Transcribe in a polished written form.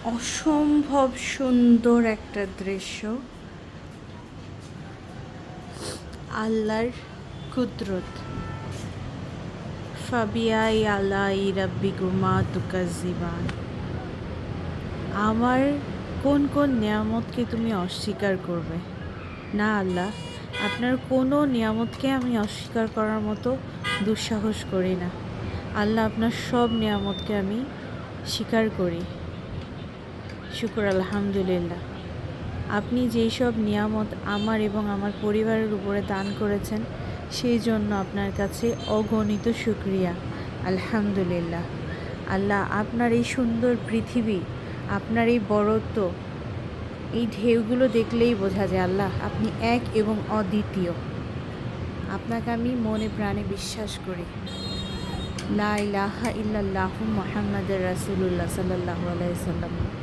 অসম্ভব সুন্দর একটা দৃশ্য, আল্লাহর কুদরত। ফাবিআই আলাই রাব্বিকুমা তুকাজ্জিবান। আমার কোন কোন নিয়ামতকে তুমি অস্বীকার করবে? না আল্লাহ, আপনার কোনো নিয়ামতকে আমি অস্বীকার করার মতো দুঃসাহস করি না। আল্লাহ, আপনার সব নিয়ামতকে আমি স্বীকার করি। শুকর আলহামদুলিল্লাহ। আপনি যেই সব নিয়ামত আমার এবং আমার পরিবারের উপরে দান করেছেন, সেই জন্য আপনার কাছে অগণিত শুকরিয়া। আলহামদুলিল্লাহ। আল্লাহ, আপনার এই সুন্দর পৃথিবী, আপনার এই বড়ত্ব, এই ঢেউগুলো দেখলেই বোঝা যায় আল্লাহ আপনি এক এবং অদ্বিতীয়। আপনাকে আমি মনে প্রাণে বিশ্বাস করি। লা ইলাহা ইল্লাল্লাহু মুহাম্মাদুর রাসূলুল্লাহ সাল্লাল্লাহু আলাইহি ওয়াসাল্লাম।